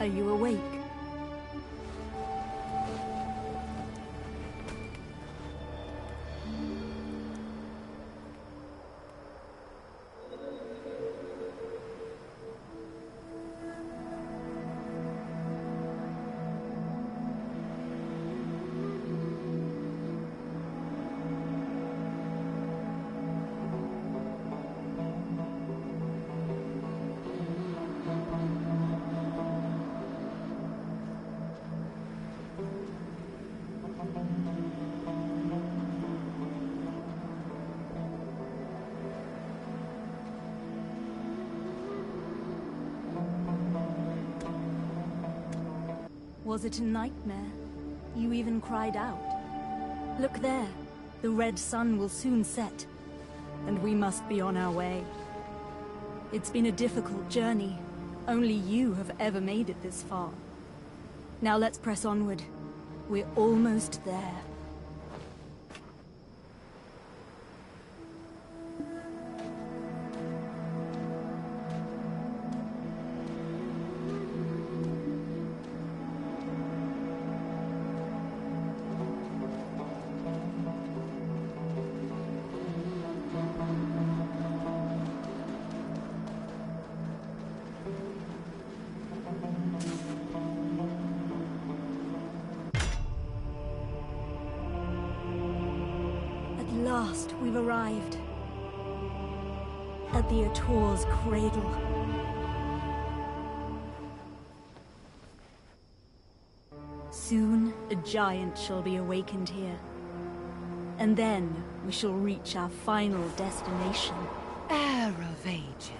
Are you awake? Was it a nightmare? You even cried out. Look there. The red sun will soon set, and we must be on our way. It's been a difficult journey. Only you have ever made it this far. Now let's press onward. We're almost there. At last, we've arrived. At the Ator's cradle. Soon, a giant shall be awakened here. And then, we shall reach our final destination. Heir of Ages.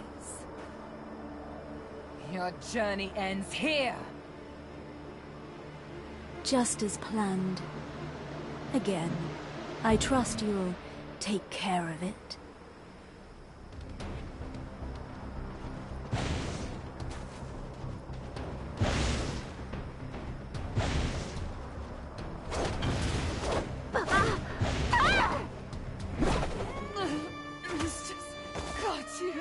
Your journey ends here! Just as planned. Again, I trust you'll take care of it. It's just got you.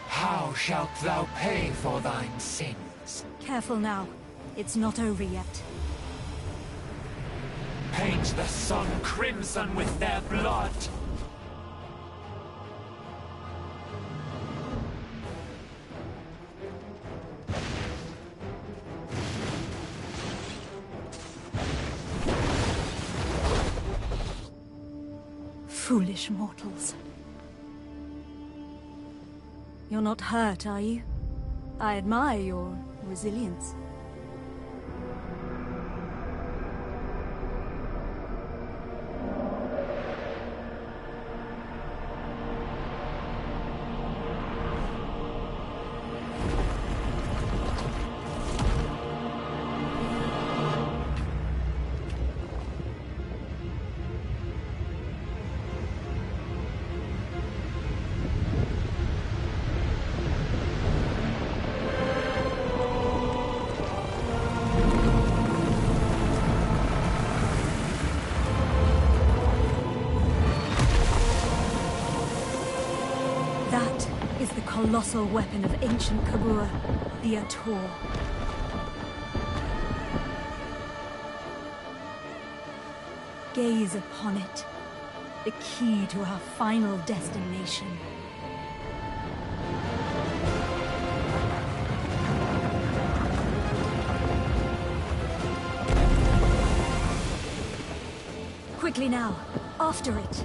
How shalt thou pay for thine sins? Careful now. It's not over yet. Paint the sun crimson with their blood! Foolish mortals. You're not hurt, are you? I admire your resilience. That is the colossal weapon of ancient Kabur, the Ator. Gaze upon it, the key to our final destination. Quickly now, after it.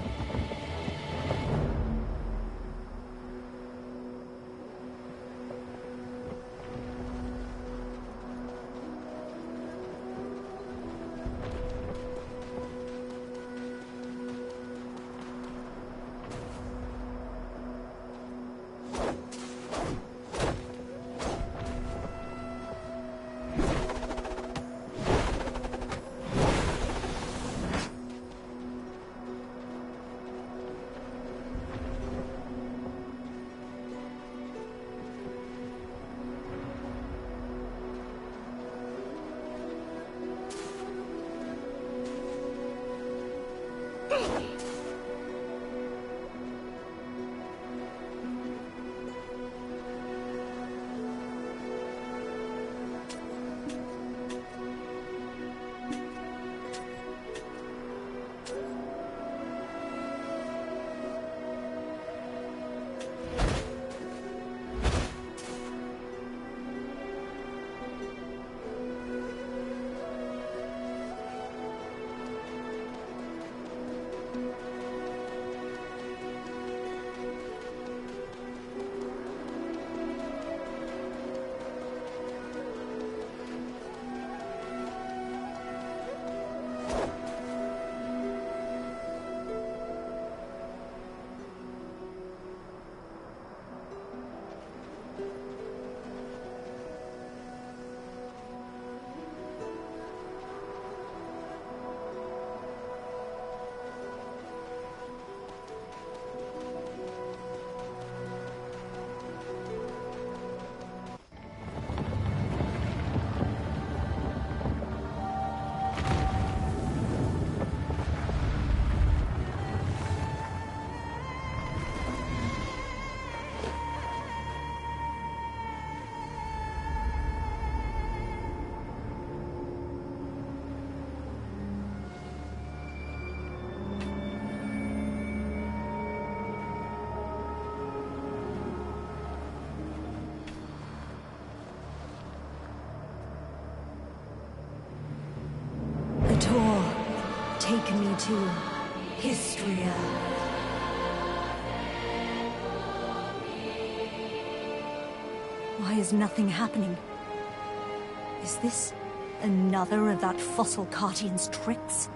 Take me to Histria. Why is nothing happening? Is this another of that fossil Cartian's tricks?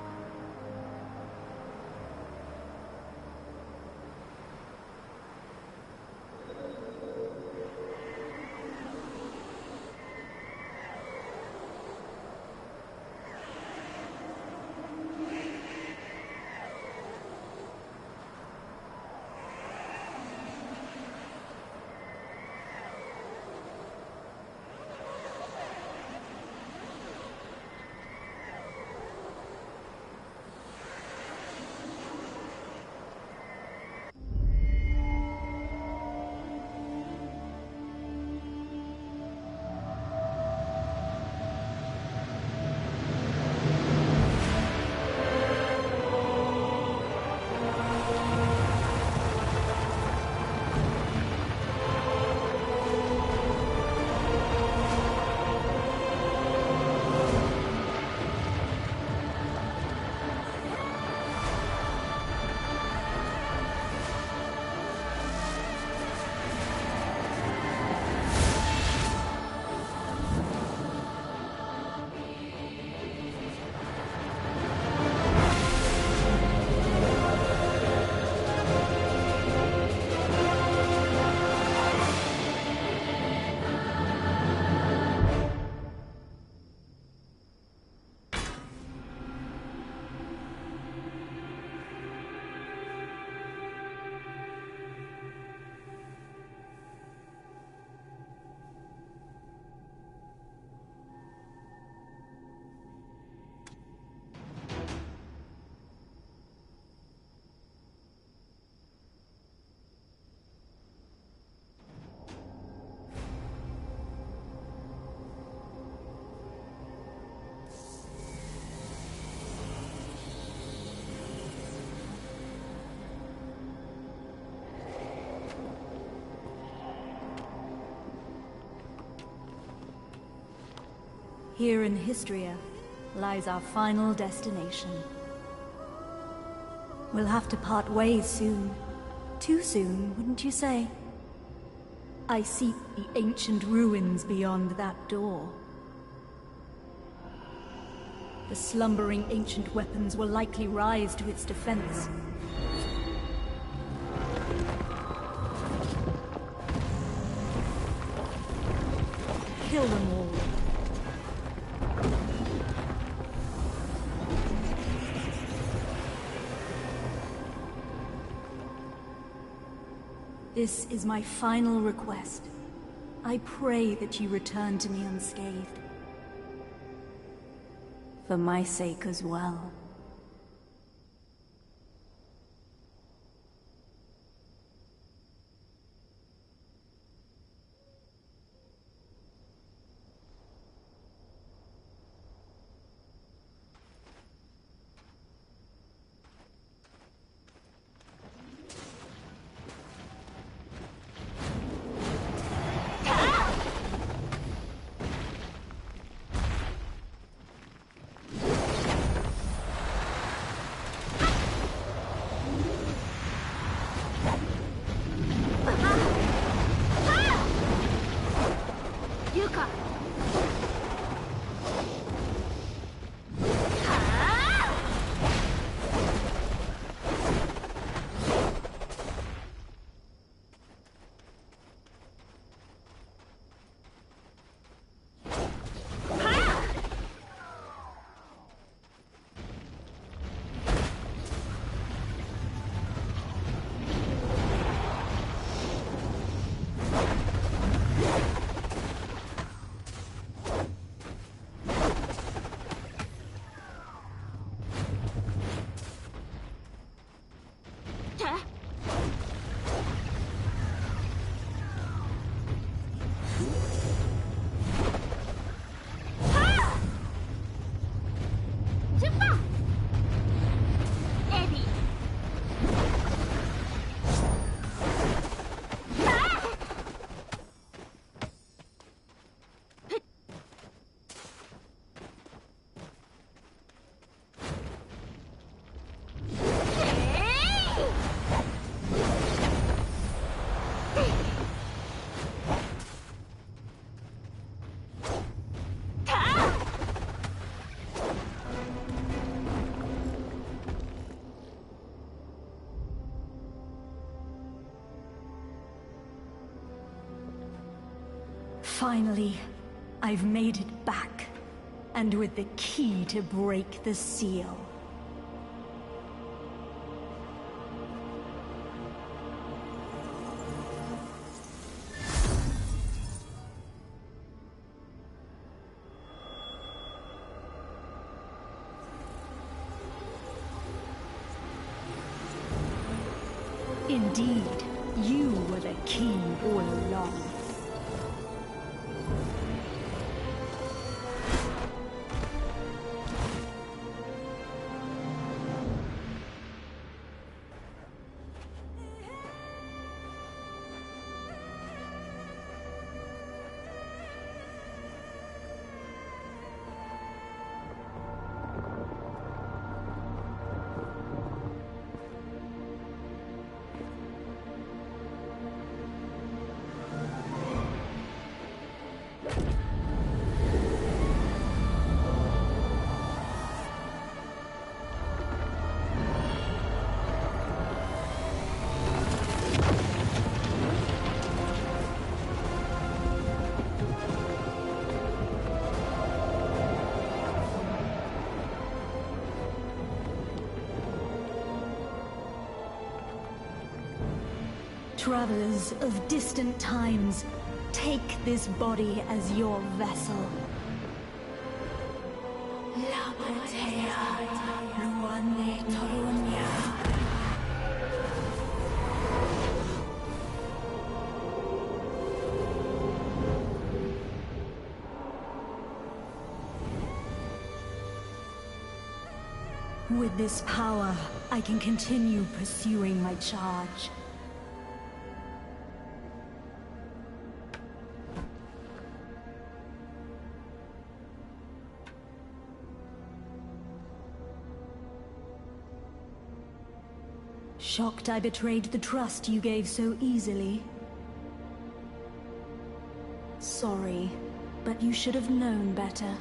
Here in Histria lies our final destination. We'll have to part ways soon. Too soon, wouldn't you say? I seek the ancient ruins beyond that door. The slumbering ancient weapons will likely rise to its defense. Kill them all. This is my final request. I pray that you return to me unscathed. For my sake as well. Finally, I've made it back. And with the key to break the seal. Indeed, you were the key all along. Travelers of distant times, take this body as your vessel. With this power, I can continue pursuing my charge. Shocked I betrayed the trust you gave so easily. Sorry, but you should have known better.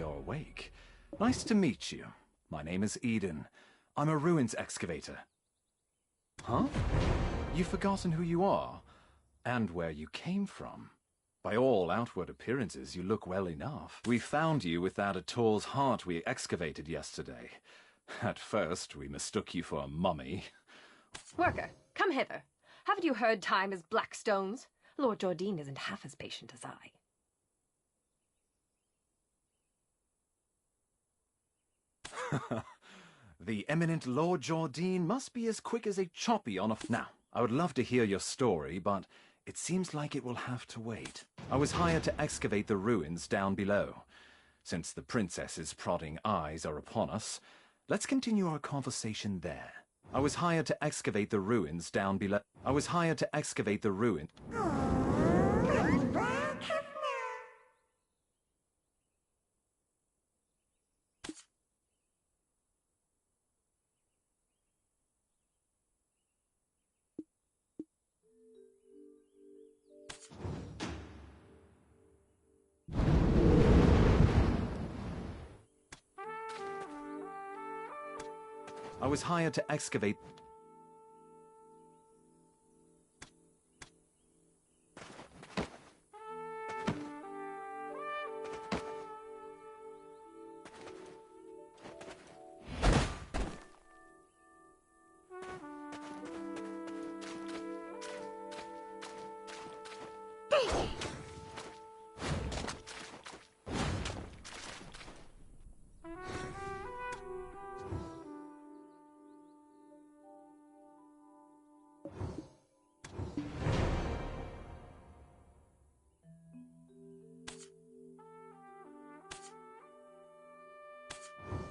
you're awake. Nice to meet you. My name is Eden. I'm a ruins excavator. Huh? You've forgotten who you are? And where you came from? By all outward appearances, you look well enough. We found you without a Tor's heart we excavated yesterday. At first, we mistook you for a mummy. Worker, come hither. Haven't you heard time is black stones? Lord Jardine isn't half as patient as I. The eminent Lord Jardine must be as quick as a choppy on a... Now, I would love to hear your story, but it seems like it will have to wait. I was hired to excavate the ruins down below. Since the princess's prodding eyes are upon us, let's continue our conversation there. I was hired to excavate the ruins down below. I was hired to excavate the ruin. I was hired to excavate...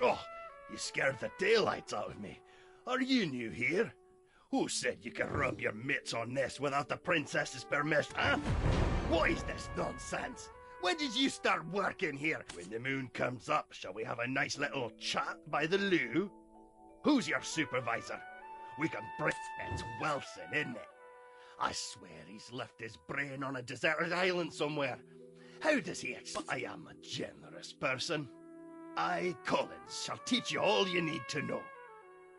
Oh, you scared the daylights out of me. Are you new here? Who said you could rub your mitts on this without the princess's permission, huh? What is this nonsense? When did you start working here? When the moon comes up, shall we have a nice little chat by the loo? Who's your supervisor? We can bring... It's Wilson, isn't it? I swear he's left his brain on a deserted island somewhere. How does he I am a generous person. I, Collins, shall teach you all you need to know.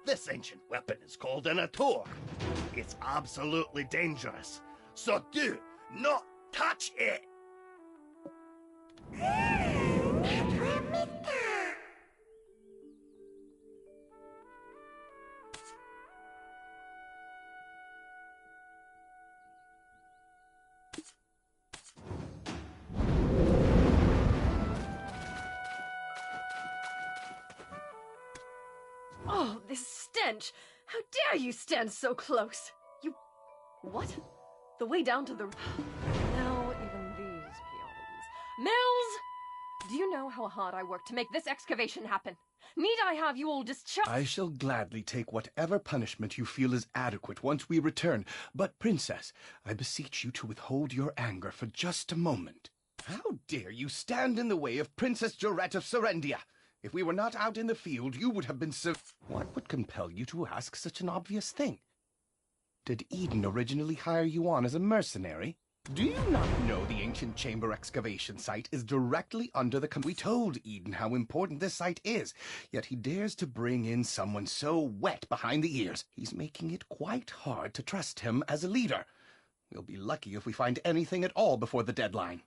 This ancient weapon is called an Ator. It's absolutely dangerous, so do not touch it! Oh, this stench! How dare you stand so close? You... What? The way down to the... Now even these peons. Mills! Do you know how hard I worked to make this excavation happen? Need I have you all discharged? I shall gladly take whatever punishment you feel is adequate once we return. But, Princess, I beseech you to withhold your anger for just a moment. How dare you stand in the way of Princess Jorette of Serendia? If we were not out in the field, you would have been What would compel you to ask such an obvious thing? Did Eden originally hire you on as a mercenary? Do you not know the ancient chamber excavation site is directly under the... We told Eden how important this site is, yet he dares to bring in someone so wet behind the ears. He's making it quite hard to trust him as a leader. We'll be lucky if we find anything at all before the deadline.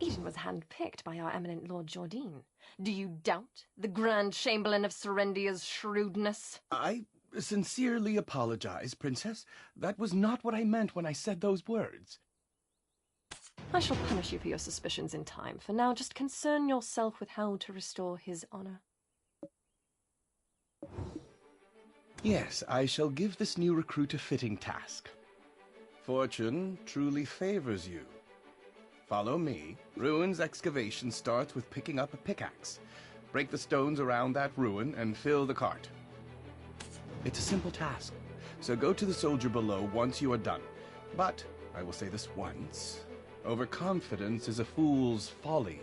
Eden was handpicked by our eminent Lord Jardine. Do you doubt the Grand Chamberlain of Serendia's shrewdness? I sincerely apologize, Princess. That was not what I meant when I said those words. I shall punish you for your suspicions in time. For now, just concern yourself with how to restore his honor. Yes, I shall give this new recruit a fitting task. Fortune truly favors you. Follow me. Ruins excavation starts with picking up a pickaxe. Break the stones around that ruin and fill the cart. It's a simple task, so go to the soldier below once you are done. But, I will say this once, overconfidence is a fool's folly.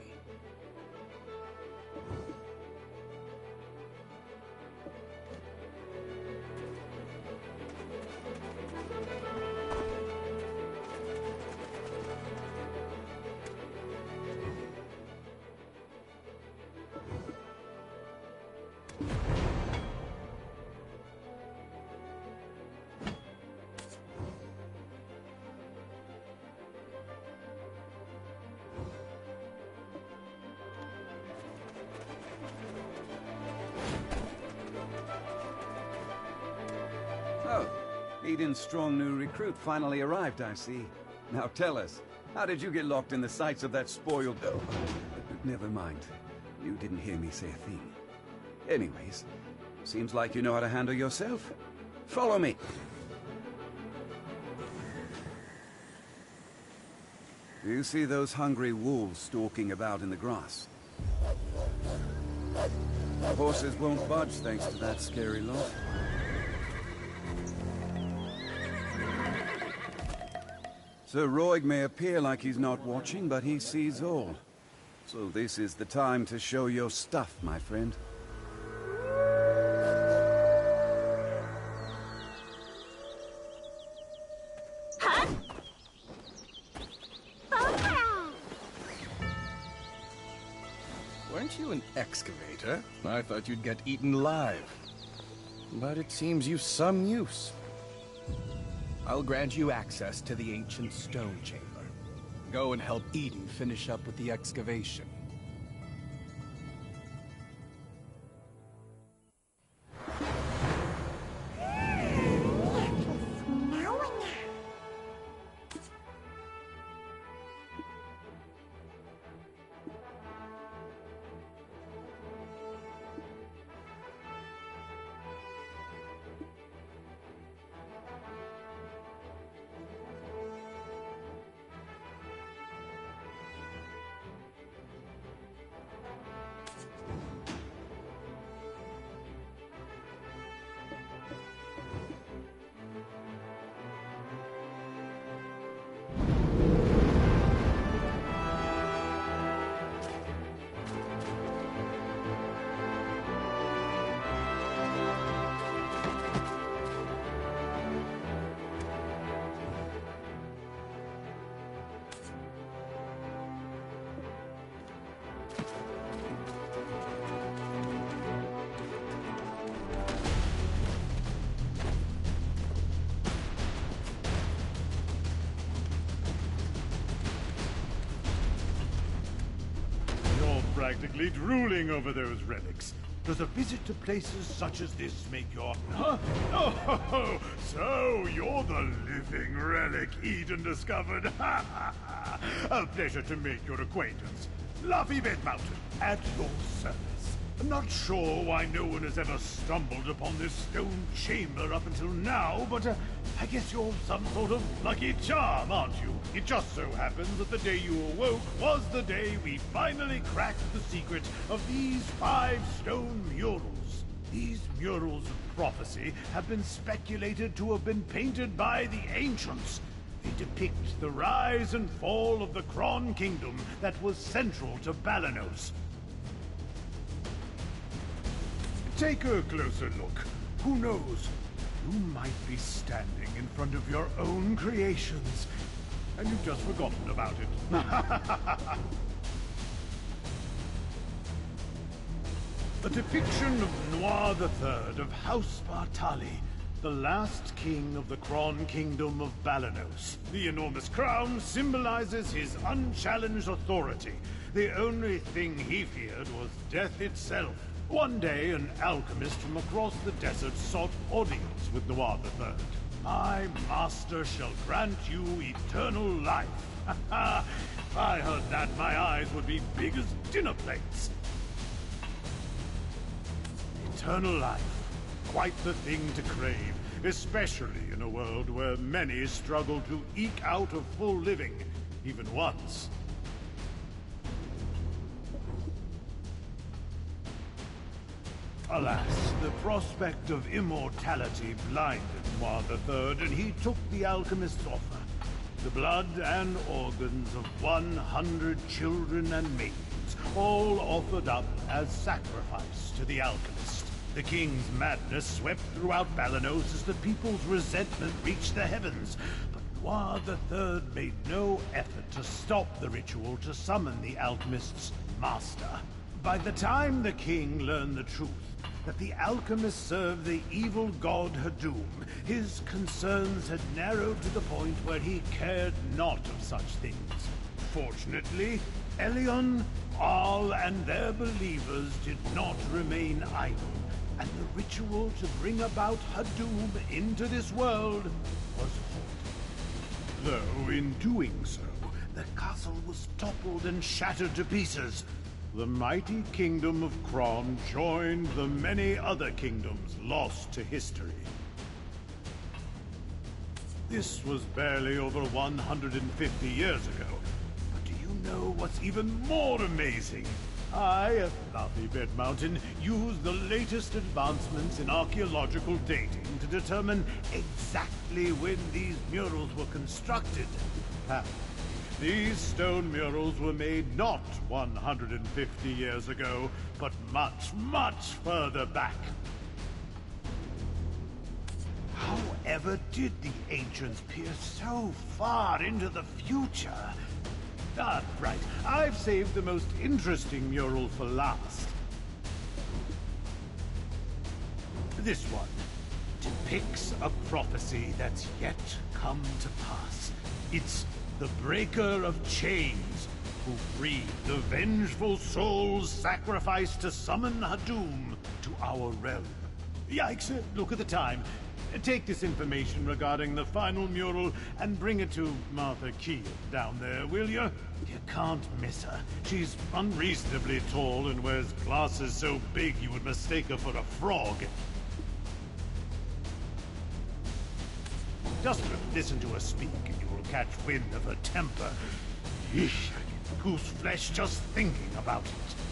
Eden's strong new recruit finally arrived, I see. Now tell us, how did you get locked in the sights of that spoiled... Oh, never mind. You didn't hear me say a thing. Anyways, seems like you know how to handle yourself. Follow me. Do you see those hungry wolves stalking about in the grass? The horses won't budge thanks to that scary lot. Sir Roig may appear like he's not watching, but he sees all. So this is the time to show your stuff, my friend. Weren't you an excavator? I thought you'd get eaten live. But it seems you've some use. I'll grant you access to the ancient stone chamber. Go and help Eden finish up with the excavation. Practically drooling over those relics. Does a visit to places such as this make your... Huh? Oh, so you're the living relic Eden discovered. A pleasure to make your acquaintance. Luffy Bed Mountain, at your service. I'm not sure why no one has ever stumbled upon this stone chamber up until now, but I guess you're some sort of lucky charm, aren't you? It just so happens that the day you awoke was the day we finally cracked the secret of these 5 stone murals. These murals of prophecy have been speculated to have been painted by the ancients. They depict the rise and fall of the Kron Kingdom that was central to Balanos. Take a closer look. Who knows? You might be standing in front of your own creations, and you've just forgotten about it. A depiction of Noir III of House Bartali, the last king of the Kron Kingdom of Balanos. The enormous crown symbolizes his unchallenged authority. The only thing he feared was death itself. One day, an alchemist from across the desert sought audience with Noir III. My master shall grant you eternal life. If I heard that, my eyes would be big as dinner plates. Eternal life. Quite the thing to crave, especially in a world where many struggle to eke out a full living, even once. Alas, the prospect of immortality blinded Noir III, and he took the alchemist's offer. The blood and organs of 100 children and maidens, all offered up as sacrifice to the alchemist. The king's madness swept throughout Balanos as the people's resentment reached the heavens. But Noir III made no effort to stop the ritual to summon the alchemist's master. By the time the king learned the truth, that the alchemist served the evil god Hadum, his concerns had narrowed to the point where he cared not of such things. Fortunately, Elion, Arl, and their believers did not remain idle. and the ritual to bring about her doom into this world was halted. Though in doing so, the castle was toppled and shattered to pieces. The mighty kingdom of Kron joined the many other kingdoms lost to history. This was barely over 150 years ago. But do you know what's even more amazing? I, at Lovely Bed Mountain, used the latest advancements in archaeological dating to determine exactly when these murals were constructed. Apparently, these stone murals were made not 150 years ago, but much, much further back. However did the ancients peer so far into the future? Ah, right. I've saved the most interesting mural for last. This one depicts a prophecy that's yet come to pass. It's the Breaker of Chains, who freed the vengeful souls sacrificed to summon her doom to our realm. Yikes, look at the time. Take this information regarding the final mural and bring it to Martha Keel down there, will you? You can't miss her. She's unreasonably tall and wears glasses so big you would mistake her for a frog. Just listen to her speak and you will catch wind of her temper. Eesh, I get goose flesh just thinking about it.